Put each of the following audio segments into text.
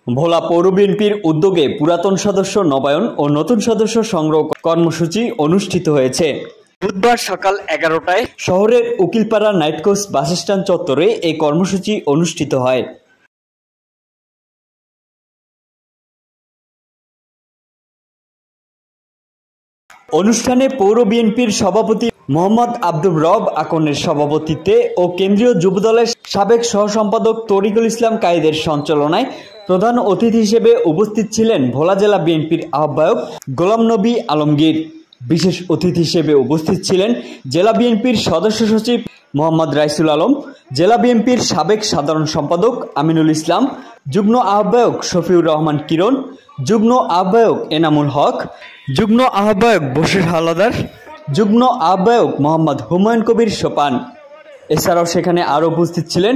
ভোলা পৌর বিএনপির উদ্যোগে পুরাতন সদস্য নবায়ন ও নতুন সদস্য সংগ্রহ কর্মসূচি অনুষ্ঠিত হয়েছে। বুধবার সকাল 11টায় শহরের উকিলপাড়া নাইট কোচ বাসস্ট্যান্ড চত্বরে এই কর্মসূচি অনুষ্ঠিত হয়। অনুষ্ঠানে পৌর বিএনপির সভাপতি মোহাম্মদ আব্দুর রব আকনের সভাপতিত্বে ও কেন্দ্রীয় যুবদলের সাবেক সহসম্পাদক তরিকুল ইসলাম কায়েদের সঞ্চালনায় প্রধান অতিথি হিসেবে উপস্থিত ছিলেন ভোলা জেলা বিএনপির আহ্বায়ক গোলাম নবী আলমগীর। বিশেষ অতিথি হিসেবে উপস্থিত ছিলেন জেলা বিএনপির সদস্য সচিব মোহাম্মদ রাইসুল আলম, জেলা বিএনপির সাবেক সাধারণ সম্পাদক আমিনুল ইসলাম, যুগ্ম আহ্বায়ক শফিউর রহমান কিরণ, যুগ্ম আহ্বায়ক এনামুল হক, যুগ্ম আহ্বায়ক বশির হাওলাদার, যুগ্ম আহ্বায়ক মোহাম্মদ হুমায়ুন কবির সোপান। এছাড়াও সেখানে আরও উপস্থিত ছিলেন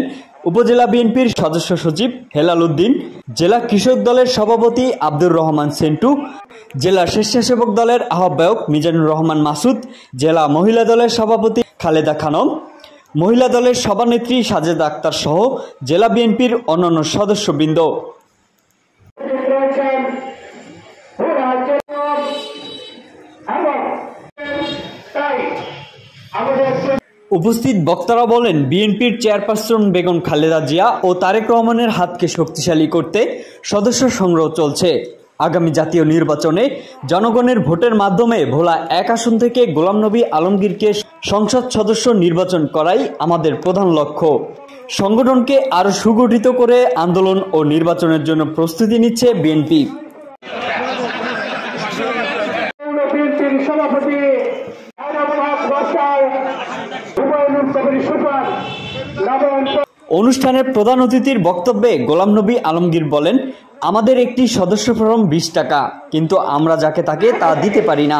উপজেলা বিএনপির সদস্য সচিব হেলাল উদ্দিন, জেলা কৃষক দলের সভাপতি আব্দুর রহমান সেন্টু, জেলা স্বেচ্ছাসেবক দলের আহ্বায়ক মিজানুর রহমান মাসুদ, জেলা মহিলা দলের সভাপতি খালেদা খানম, মহিলা দলের সভানেত্রী সাজেদা আক্তার সহ জেলা বিএনপির অন্যান্য সদস্যবৃন্দ। উপস্থিত বক্তারা বলেন, বিএনপির চেয়ারপারসন বেগম খালেদা জিয়া ও তারেক রহমানের হাতকে শক্তিশালী করতে সদস্য সংগ্রহ চলছে। আগামী জাতীয় নির্বাচনে জনগণের ভোটের মাধ্যমে ভোলা 1 আসন থেকে গোলাম নবী আলমগীরকে সংসদ সদস্য নির্বাচন করাই আমাদের প্রধান লক্ষ্য। সংগঠনকে আরও সুগঠিত করে আন্দোলন ও নির্বাচনের জন্য প্রস্তুতি নিচ্ছে বিএনপি। অনুষ্ঠানের প্রধান অতিথির বক্তব্যে গোলাম নবী আলমগীর বলেন, আমাদের একটি সদস্য ফরম 20 টাকা, কিন্তু আমরা যাকে তাকে তা দিতে পারি না।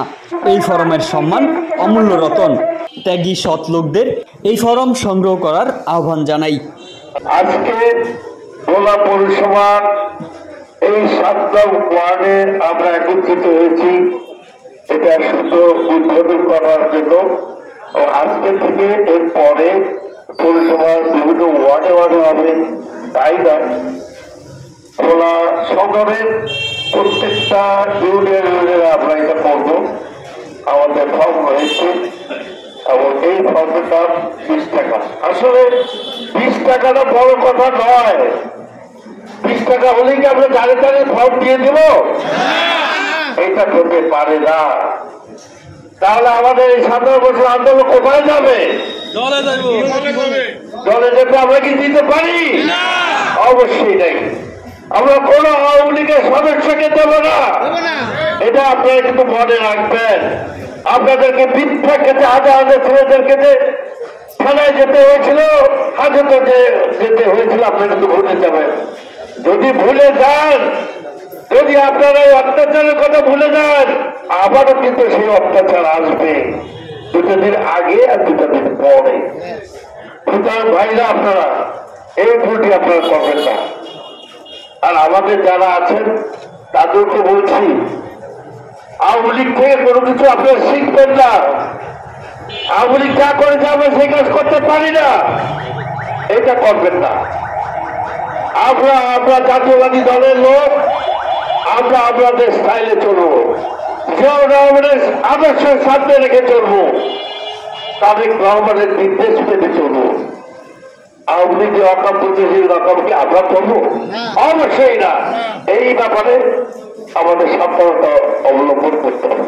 এই ফরমের সম্মান অমূল্য রতন। ত্যাগী সৎ লোকদের এই ফরম সংগ্রহ করার আহ্বান জানাই। আজকে ভোলা পৌরসভা এই 7টা ওয়ার্ডে আমরা একত্রিত হয়েছি এটা শুধু উদ্বোধন করার জন্য। আজকে থেকে এর পরে পৌরসভার বিভিন্ন ওয়ার্ডে ওয়ার্ডে হবে, তাই না ভোলা সদরের প্রত্যেকটা ইউনিয়নে আমরা এটা করবো। আমাদের ফর্ম রয়েছে এবং এই ফর্মের দাম 20 টাকা। আসলে 20 টাকাটা বড় কথা নয়। 20 টাকা হলেই কি আমরা দাঁড়িয়ে ফর্ম দিয়ে দেব? এটা করতে পারে না। তাহলে আমাদের এই 17 বছর আন্দোলন কোথায় যাবে? দলে যেতে আমরা কি দিতে পারি? অবশ্যই নেই। আমরা কোন আওয়ামী লীগের সদস্যকে দেব না, এটা আপনারা কিন্তু মনে রাখবেন। আপনাদেরকে মিথ্যা খেতে হাজার ছেলেদেরকে থানায় যেতে হয়েছিল, হাজতে যেতে হয়েছিল, আপনারা কিন্তু ভুলে যাবেন। যদি ভুলে যান, যদি আপনারা এই অত্যাচারের কথা ভুলে যান, আবারও কিন্তু সেই অত্যাচার আসবে, 2 দিন আগে আর 2 দিন পরে। সুতরাং ভাইরা, আপনারা এই ভুলটি আপনারা করবেন না। আর আমাদের যারা আছেন তাদেরকে বলছি, আওয়ামী লীগ থেকে কোনো কিছু আপনারা শিখবেন না। আওয়ামী লীগ যা করেছে আমরা সেই কাজ করতে পারি না, এটা করবেন না। আমরা জাতীয়বাদী দলের লোক, আমরা আপনাদের স্টাইলে চলবো, জিয়াউর রহমানের আদর্শের সামনে রেখে চলবো, তারেক রহমানের নির্দেশ পেতে চলবো। আওয়ামী লীগ যে রকম করছে সেই রকম কি আমরা করবো? অবশ্যই না। এই ব্যাপারে আমাদের সাবধানতা অবলম্বন করতে হবে।